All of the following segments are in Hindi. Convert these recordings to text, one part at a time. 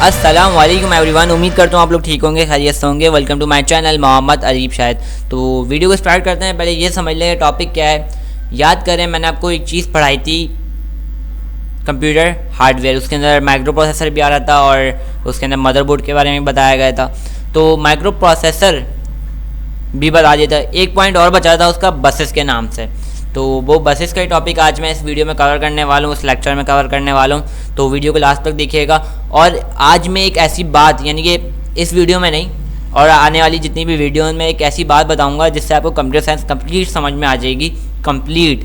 अस्सलाम वालेकुम एवरीवन। उम्मीद करता हूँ आप लोग ठीक होंगे, खैरियत से होंगे। Welcome to my channel Mohammed Areeb शायद। तो वीडियो को स्टार्ट करते हैं। पहले ये समझ लें टॉपिक क्या है। याद करें मैंने आपको एक चीज़ पढ़ाई थी, कंप्यूटर हार्डवेयर। उसके अंदर माइक्रो प्रोसेसर भी आ रहा था और उसके अंदर मदरबोर्ड के बारे में बताया गया था। तो माइक्रो प्रोसेसर भी बता दिया था। एक पॉइंट और बचा था उसका, बसेस के नाम से। तो वो बसेस का ही टॉपिक आज मैं इस वीडियो में कवर करने वाला हूँ, इस लेक्चर में कवर करने वाला हूँ। तो वीडियो को लास्ट तक देखिएगा। और आज मैं एक ऐसी बात, यानी कि इस वीडियो में नहीं और आने वाली जितनी भी वीडियो में एक ऐसी बात बताऊँगा जिससे आपको कंप्यूटर साइंस कंप्लीट समझ में आ जाएगी, कंप्लीट।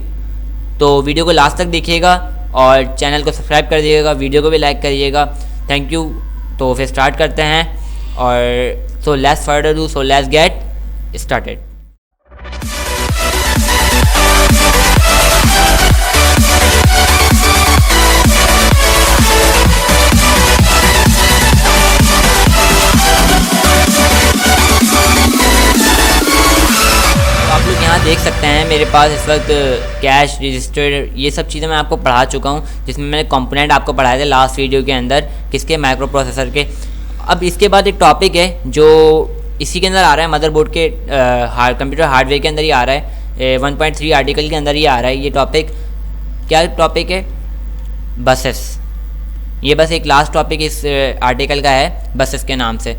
तो वीडियो को लास्ट तक देखिएगा और चैनल को सब्सक्राइब कर दिएगा, वीडियो को भी लाइक करिएगा। Thank you. तो फिर स्टार्ट करते हैं। और so let's further do, so let's get started. यहाँ देख सकते हैं मेरे पास इस वक्त कैश रजिस्टर, ये सब चीज़ें मैं आपको पढ़ा चुका हूँ, जिसमें मैंने कंपोनेंट आपको पढ़ाए थे लास्ट वीडियो के अंदर, किसके, माइक्रो प्रोसेसर के। अब इसके बाद एक टॉपिक है जो इसी के अंदर आ रहा है, मदरबोर्ड के कंप्यूटर हार्डवेयर के अंदर ही आ रहा है, 1.3 आर्टिकल के अंदर ही आ रहा है ये टॉपिक। क्या टॉपिक है? बसेस। ये बस एक लास्ट टॉपिक इस आर्टिकल का है, बसेस के नाम से।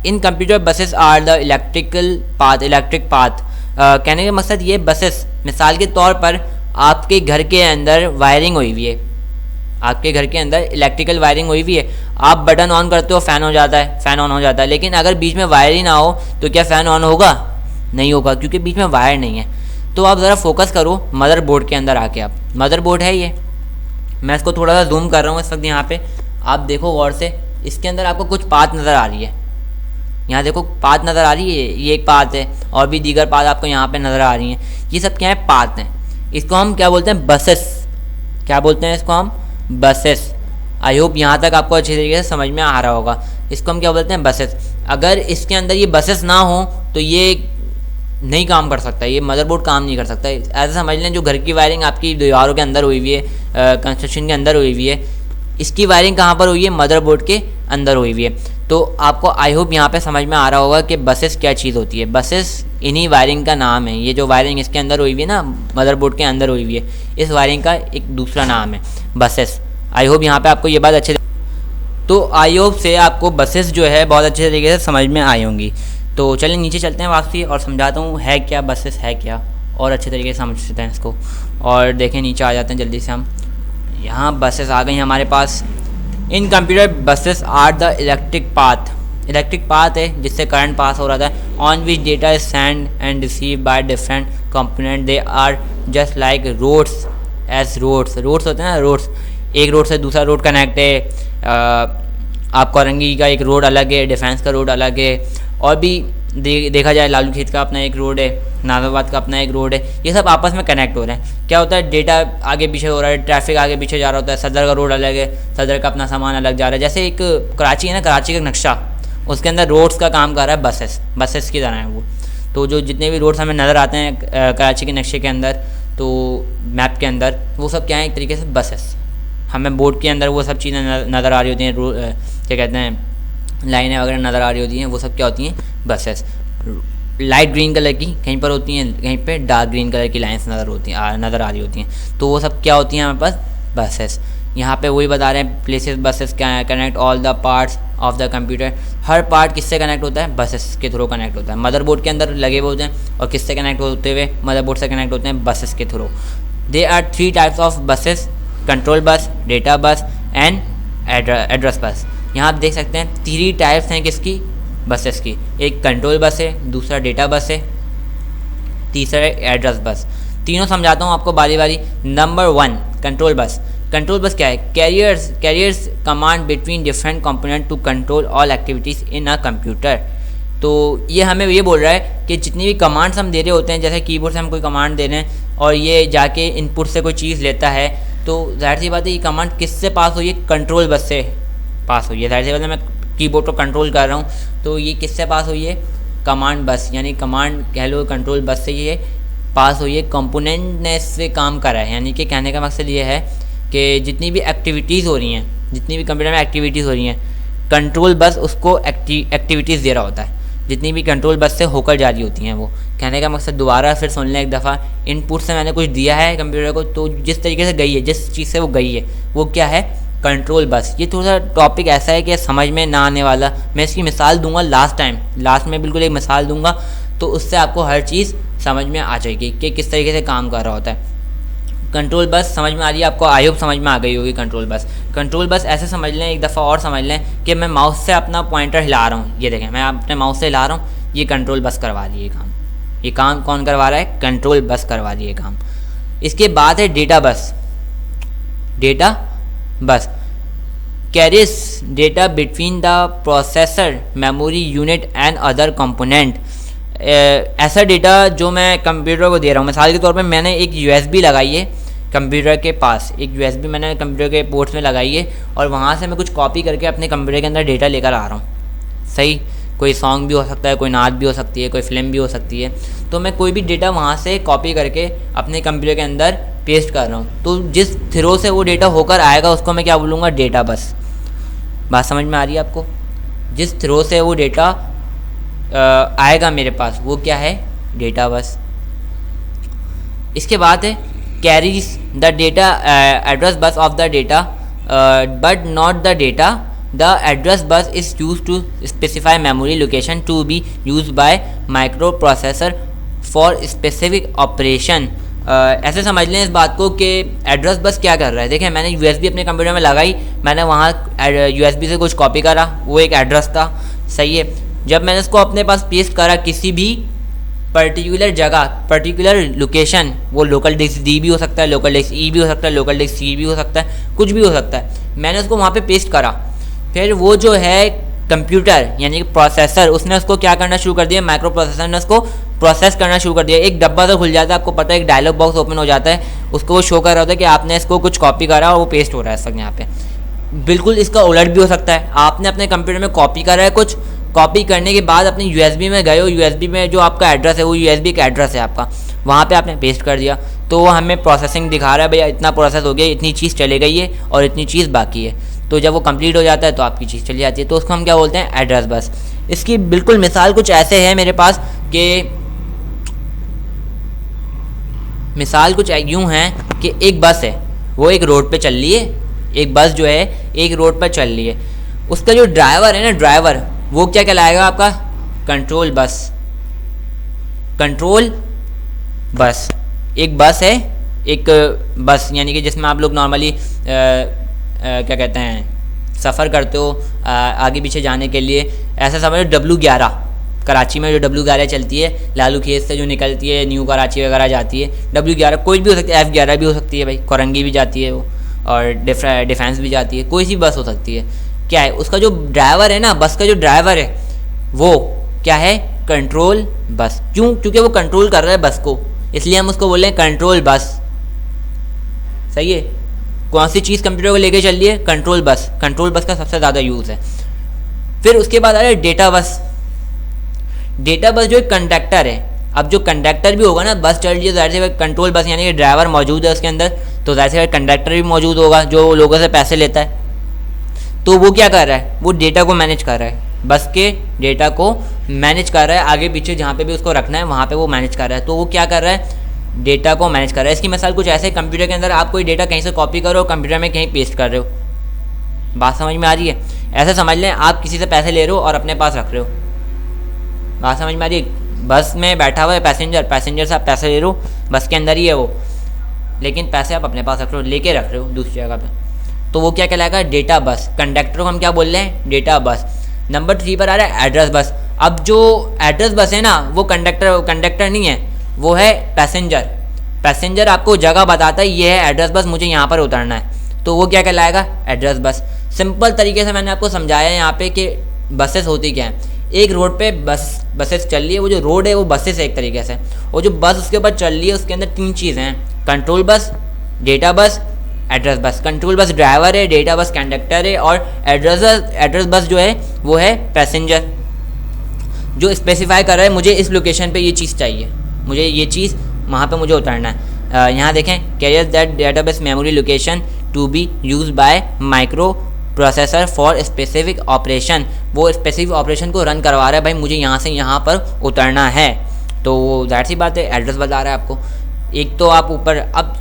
In computer buses are the electric path. कहने का मकसद ये, बसेस मिसाल के तौर पर आपके घर के अंदर वायरिंग हुई हुई है, आपके घर के अंदर इलेक्ट्रिकल वायरिंग हुई हुई है। आप बटन ऑन करते हो, फ़ैन हो जाता है, फ़ैन ऑन हो जाता है। लेकिन अगर बीच में वायर ही ना हो तो क्या फ़ैन ऑन होगा? नहीं होगा, क्योंकि बीच में वायर नहीं है। तो आप ज़रा फोकस करो मदरबोर्ड के अंदर आके। आप मदरबोर्ड है ये, मैं इसको थोड़ा सा जूम कर रहा हूँ इस वक्त। यहाँ पे आप देखो गौर से, इसके अंदर आपको कुछ पाथ नज़र आ रही है। यहाँ देखो पाथ नज़र आ रही है, ये एक पाथ है और भी दीगर पाथ आपको यहाँ पे नज़र आ रही हैं। ये सब क्या है? पाथ हैं। इसको हम क्या बोलते हैं? बसेस। क्या बोलते हैं इसको हम? बसेस। आई होप यहाँ तक आपको अच्छी तरीके से समझ में आ रहा होगा। इसको हम क्या बोलते हैं? बसेस। अगर इसके अंदर ये बसेस ना हो तो ये नहीं काम कर सकता, ये मदरबोर्ड काम नहीं कर सकता। ऐसा समझ लें जो घर की वायरिंग आपकी दीवारों के अंदर हुई हुई है, कंस्ट्रक्शन के अंदर हुई हुई है, इसकी वायरिंग कहाँ पर हुई है? मदरबोर्ड के अंदर हुई हुई है। तो आपको आई होप यहाँ पे समझ में आ रहा होगा कि बसेस क्या चीज़ होती है। बसेस इन्हीं वायरिंग का नाम है। ये जो वायरिंग इसके अंदर हुई हुई है ना, मदरबोर्ड के अंदर हुई हुई है, इस वायरिंग का एक दूसरा नाम है बसेस। आई होप यहाँ पे आपको ये बात अच्छे, तो आई होप से आपको बसेस जो है बहुत अच्छे तरीके से समझ में आई होंगी। तो चलिए नीचे चलते हैं वापसी और समझाता हूँ है क्या बसेस, है क्या, और अच्छे तरीके से समझते हैं इसको। और देखें नीचे आ जाते हैं जल्दी से हम। यहाँ बसेस आ गई हमारे पास। In computer buses are the electric path. Electric path है जिससे करंट पास हो रहा था, on which data is send and receive by different component. They are just like roads. As roads होते हैं ना, रोड्स। एक रोड से दूसरा रोड कनेक्ट है। आप कोरंगी का एक रोड अलग है, डिफेंस का रोड अलग है, और भी देखा जाए लालू खेत का अपना एक रोड है, नाजाबाद का अपना एक रोड है। ये सब आपस में कनेक्ट हो रहे हैं। क्या होता है? डेटा आगे पीछे हो रहा है, ट्रैफिक आगे पीछे जा रहा होता है। सदर का रोड अलग है, सदर का अपना सामान अलग जा रहा है। जैसे एक कराची है ना, कराची का नक्शा, उसके अंदर रोड्स का काम कर रहा है बसेस की तरह है वो। तो जो जितने भी रोड्स हमें नज़र आते हैं कराची के नक्शे के अंदर, तो मैप के अंदर, वो सब क्या है? एक तरीके से बसेस। हमें बोर्ड के अंदर वो सब चीज़ें नज़र आ रही होती हैं, क्या कहते हैं, लाइनें वगैरह नज़र आ रही होती हैं, वो सब क्या होती हैं? बसेस। लाइट ग्रीन कलर की कहीं पर होती हैं, कहीं पे डार्क ग्रीन कलर की लाइन्स नज़र आ रही होती हैं। तो वो सब क्या होती हैं हमारे पास? बसेस। यहाँ पे वही बता रहे हैं, प्लेसेस बसेस क्या है, connect all the parts of the computer. Her part किससे कनेक्ट होता है? बसेस के थ्रू कनेक्ट होता है। मदरबोर्ड के अंदर लगे हुए होते हैं और किससे कनेक्ट होते हुए? मदरबोर्ड से कनेक्ट होते हैं, बसेस के through. They are 3 types of buses, control bus, data bus and address bus. यहाँ आप देख सकते हैं 3 टाइप्स हैं किसकी? बसेस की। एक कंट्रोल बस है, दूसरा डेटा बस है, तीसरा एड्रेस बस। तीनों समझाता हूँ आपको बारी बारी। Number 1, control bus. Control bus क्या है? Carriers command between different component to control all activities in a computer. तो ये हमें ये बोल रहा है कि जितनी भी कमांड्स हम दे रहे होते हैं, जैसे कीबोर्ड से हम कोई कमांड दे रहे हैं और ये जाके इनपुट से कोई चीज़ लेता है, तो जाहिर सी बात है ये कमांड किससे पास हुई है? कंट्रोल बस से पास हुई है। जाहिर सी बात है मैं कीबोर्ड को कंट्रोल कर रहा हूँ, तो ये किससे पास हुई है? कमांड बस, यानी कमांड कह लो कंट्रोल बस से ये पास हुई है, कंपोनेंट ने इससे काम करा है। यानी कि कहने का मकसद ये है कि जितनी भी एक्टिविटीज़ हो रही हैं, जितनी भी कंप्यूटर में एक्टिविटीज़ हो रही हैं, कंट्रोल बस उसको एक्टिविटीज़ दे रहा होता है, जितनी भी कंट्रोल बस से होकर जा रही होती हैं वो। कहने का मकसद दोबारा फिर सुन लें एक दफ़ा, इनपुट से मैंने कुछ दिया है कंप्यूटर को, तो जिस तरीके से गई है, जिस चीज़ से वो गई है वो क्या है, कंट्रोल बस। ये थोड़ा सा टॉपिक ऐसा है कि समझ में ना आने वाला, मैं इसकी मिसाल दूंगा लास्ट में बिल्कुल एक मिसाल दूंगा, तो उससे आपको हर चीज़ समझ में आ जाएगी कि किस तरीके से काम कर रहा होता है। कंट्रोल बस समझ में आ रही है आपको, आई होप समझ में आ गई होगी कंट्रोल बस। कंट्रोल बस ऐसे समझ लें, एक दफ़ा और समझ लें कि मैं माउस से अपना पॉइंटर हिला रहा हूँ, ये देखें मैं अपने माउस से हिला रहा हूँ, ये कंट्रोल बस करवा रही है काम। ये काम कौन करवा रहा है, कंट्रोल बस करवा रही है काम। इसके बाद है डेटा बस। डेटा बस carries data between the processor, memory unit and other component. ऐसा डेटा जो मैं कंप्यूटर को दे रहा हूँ, मिसाल के तौर पे मैंने एक USB लगाई है कंप्यूटर के पास, एक USB मैंने कंप्यूटर के पोर्ट्स में लगाई है, और वहाँ से मैं कुछ कॉपी करके अपने कंप्यूटर के अंदर डेटा लेकर आ रहा हूँ। सही, कोई सॉन्ग भी हो सकता है, कोई नाच भी हो सकती है, कोई फिल्म भी हो सकती है, तो मैं कोई भी डेटा वहाँ से कॉपी करके अपने कंप्यूटर के अंदर पेस्ट कर रहा हूँ। तो जिस थ्रो से वो डेटा होकर आएगा उसको मैं क्या बोलूँगा, डेटा बस। बात समझ में आ रही है आपको? जिस थ्रो से वो डेटा आएगा मेरे पास वो क्या है, डेटा बस। इसके बाद है carries the data address bus of the data but not the data. The address bus is use to specify memory location to be use by microprocessor for specific operation. ऐसे समझ लें इस बात को कि एड्रेस बस क्या कर रहा है। देखें मैंने USB अपने कंप्यूटर में लगाई, मैंने वहाँ USB से कुछ कॉपी करा, वो एक एड्रेस था, सही है। जब मैंने इसको अपने पास पेस्ट करा किसी भी पर्टिकुलर जगह, पर्टिकुलर लोकेशन, वो लोकल डिस्क D भी हो सकता है, लोकल डिस्क E भी हो सकता है, लोकल डिस्क C भी हो सकता है, कुछ भी हो सकता है। मैंने उसको वहाँ पे पेस्ट करा, फिर वो जो है कंप्यूटर यानी कि प्रोसेसर, उसने उसको क्या करना शुरू कर दिया, माइक्रो प्रोसेसर ने उसको प्रोसेस करना शुरू कर दिया। एक डब्बा तो खुल जाता है, आपको पता है, एक डायलॉग बॉक्स ओपन हो जाता है, उसको वो शो कर रहा होता है कि आपने इसको कुछ कॉपी करा और वो पेस्ट हो रहा है इस वक्त यहाँ पे। बिल्कुल इसका उलट भी हो सकता है, आपने अपने कंप्यूटर में कॉपी करा है, कुछ कॉपी करने के बाद अपने USB में गए हो, USB में जो आपका एड्रेस है वो USB का एड्रेस है आपका, वहाँ पे आपने पेस्ट कर दिया, तो वो हमें प्रोसेसिंग दिखा रहा है, भैया इतना प्रोसेस हो गया, इतनी चीज़ चले गई है और इतनी चीज़ बाकी है। तो जब वो कंप्लीट हो जाता है तो आपकी चीज़ चली जाती है, तो उसको हम क्या बोलते हैं, एड्रेस बस। इसकी बिल्कुल मिसाल कुछ ऐसे है मेरे पास कि मिसाल कुछ यूँ है कि एक बस है, वो एक रोड पे चल रही है, एक बस जो है एक रोड पर चल रही है, उसका जो ड्राइवर है ना, ड्राइवर वो क्या कहलाएगा आपका, कंट्रोल बस। कंट्रोल बस एक बस है, एक बस यानी कि जिसमें आप लोग नॉर्मली क्या कहते हैं, सफ़र करते हो आगे पीछे जाने के लिए। ऐसा समझो W11 कराची में जो W11 चलती है, लालू खेत से जो निकलती है, न्यू कराची वगैरह जाती है, W11 कोई भी हो सकती है, F11 भी हो सकती है भाई, कोरंगी भी जाती है वो, और डिफेंस भी जाती है, कोई सी बस हो सकती है। क्या है, उसका जो ड्राइवर है ना, बस का जो ड्राइवर है वो क्या है, कंट्रोल बस। क्यों, क्योंकि वो कंट्रोल कर रहा है बस को, इसलिए हम उसको बोल रहे हैं कंट्रोल बस। सही है, कौन सी चीज़ कंप्यूटर को लेके चल रही है, कंट्रोल बस। कंट्रोल बस का सबसे ज़्यादा यूज़ है। फिर उसके बाद आ रहा है डेटा बस। डेटा बस जो एक कंडक्टर है, अब जो कंडक्टर भी होगा ना, बस चल रही है, जाहिर से कंट्रोल बस यानी कि ड्राइवर मौजूद है उसके अंदर, तो जाहिर से कंडक्टर भी मौजूद होगा जो लोगों से पैसे लेता है। तो वो क्या कर रहा है, वो डेटा को मैनेज कर रहा है, बस के डेटा को मैनेज कर रहा है, आगे पीछे जहाँ पे भी उसको रखना है वहाँ पे वो मैनेज कर रहा है। तो वो क्या कर रहा है, डेटा को मैनेज कर रहा है। इसकी मिसाल कुछ ऐसे, कंप्यूटर के अंदर आप कोई डेटा कहीं से कॉपी करो, कंप्यूटर में कहीं पेस्ट कर रहे हो। बात समझ में आ रही है? ऐसे समझ लें आप किसी से पैसे ले रहे हो और अपने पास रख रहे हो। बात समझ में आ रही है? बस में बैठा हुआ है पैसेंजर से आप पैसे ले रहे हो, बस के अंदर ही है वो, लेकिन पैसे आप अपने पास रख रहे हो, लेके रख रहे हो दूसरी जगह पे, तो वो क्या कहलाएगा, डेटा बस। कंडक्टर को हम क्या बोल रहे हैं, डेटा बस। नंबर 3 पर आ रहा है एड्रेस बस। अब जो एड्रेस बस है ना, वो कंडक्टर नहीं है, वो है पैसेंजर आपको जगह बताता है, ये है एड्रेस बस, मुझे यहाँ पर उतरना है, तो वो क्या कहलाएगा, एड्रेस बस। सिंपल तरीके से मैंने आपको समझाया है यहाँ पे कि बसेस होती क्या है। एक रोड पे बसेस चल रही है, वो जो रोड है वो बसेस है एक तरीके से, और जो बस उसके ऊपर चल रही है उसके अंदर 3 चीज़ें हैं, कंट्रोल बस, डेटा बस, address bus. Control bus driver है, डेटा बस कंडक्टर है, और एड्रेस बस जो है वो है पैसेंजर, जो स्पेसिफाई कर रहा है मुझे इस लोकेशन पे ये चीज़ चाहिए, मुझे ये चीज़ वहाँ पे मुझे उतारना है। यहाँ देखें, carrier that database memory location to be use by microprocessor for specific operation, वो स्पेसिफिक ऑपरेशन को रन करवा रहा है, भाई मुझे यहाँ से यहाँ पर उतरना है। तो जाहिर सी बात है एड्रेस बता रहा है आपको। एक तो आप ऊपर अब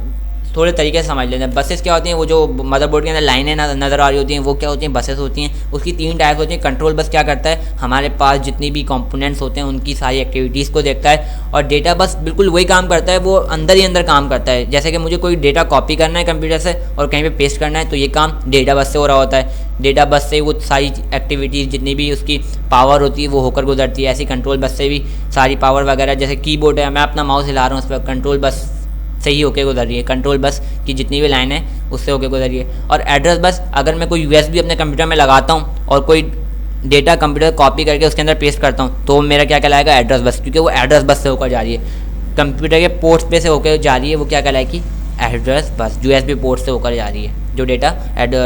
थोड़े तरीके से समझ लेते हैं। बसेस क्या होती हैं, वो जो मदरबोर्ड के अंदर लाइनें नज़र आ रही होती हैं वो क्या होती हैं, बसेस होती हैं। उसकी 3 टाइप्स होती हैं। कंट्रोल बस क्या करता है, हमारे पास जितनी भी कंपोनेंट्स होते हैं उनकी सारी एक्टिविटीज़ को देखता है। और डेटा बस बिल्कुल वही काम करता है, वो अंदर ही अंदर काम करता है। जैसे कि मुझे कोई डेटा कॉपी करना है कंप्यूटर से और कहीं पर पेस्ट करना है, तो ये काम डेटा बस से हो रहा होता है। डेटा बस से वो सारी एक्टिविटीज़ जितनी भी उसकी पावर होती है वो होकर गुजरती है। ऐसी कंट्रोल बस से भी सारी पावर वगैरह, जैसे कीबोर्ड है, मैं अपना माउस हिला रहा हूँ उस पर, कंट्रोल बस से ही होके गुजर रही है। कंट्रोल बस की जितनी भी लाइन है उससे होके गुजर रही है। और एड्रेस बस, अगर मैं कोई USB अपने कंप्यूटर में लगाता हूँ और कोई डेटा कंप्यूटर कॉपी करके उसके अंदर पेस्ट करता हूँ, तो मेरा क्या कहलाएगा, एड्रेस बस, क्योंकि वो एड्रेस बस से होकर जा रही है। कंप्यूटर के पोर्ट्स पे से होकर जा रही है, वो क्या कहलाएगी, एड्रेस बस। USB पोर्ट से होकर जा रही है, जो डेटा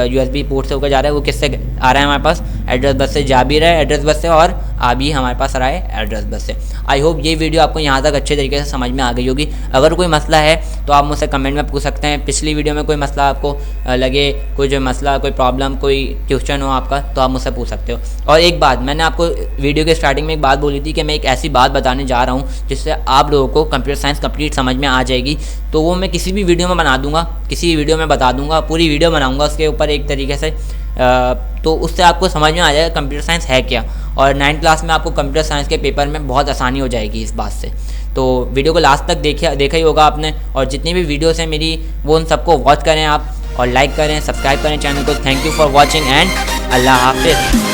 USB पोर्ट से होकर जा रहा है वो किससे आ रहा है हमारे पास, एड्रेस बस से जा भी रहा है एड्रेस बस से, और आ भी हमारे पास आ रहा है एड्रेस बस से। आई होप ये वीडियो आपको यहाँ तक अच्छे तरीके से समझ में आ गई होगी। अगर कोई मसला है तो आप मुझसे कमेंट में पूछ सकते हैं। पिछली वीडियो में कोई मसला आपको लगे, कोई जो मसला, कोई प्रॉब्लम, कोई क्वेश्चन हो आपका, तो आप मुझसे पूछ सकते हो। और एक बात, मैंने आपको वीडियो के स्टार्टिंग में एक बात बोली थी कि मैं एक ऐसी बात बताने जा रहा हूँ जिससे आप लोगों को कंप्यूटर साइंस कंप्लीट समझ में आ जाएगी। तो वो मैं किसी भी वीडियो में बना दूंगा, किसी भी वीडियो में बता दूंगा, पूरी वीडियो बनाऊंगा उसके ऊपर एक तरीके से, तो उससे आपको समझ में आ जाएगा कंप्यूटर साइंस है क्या। और 9th क्लास में आपको कंप्यूटर साइंस के पेपर में बहुत आसानी हो जाएगी इस बात से। तो वीडियो को लास्ट तक देखा ही होगा आपने, और जितनी भी वीडियोस हैं मेरी वो उन सबको वॉच करें आप, और लाइक करें, सब्सक्राइब करें चैनल को। Thank you for watching and अल्लाह हाफिज़।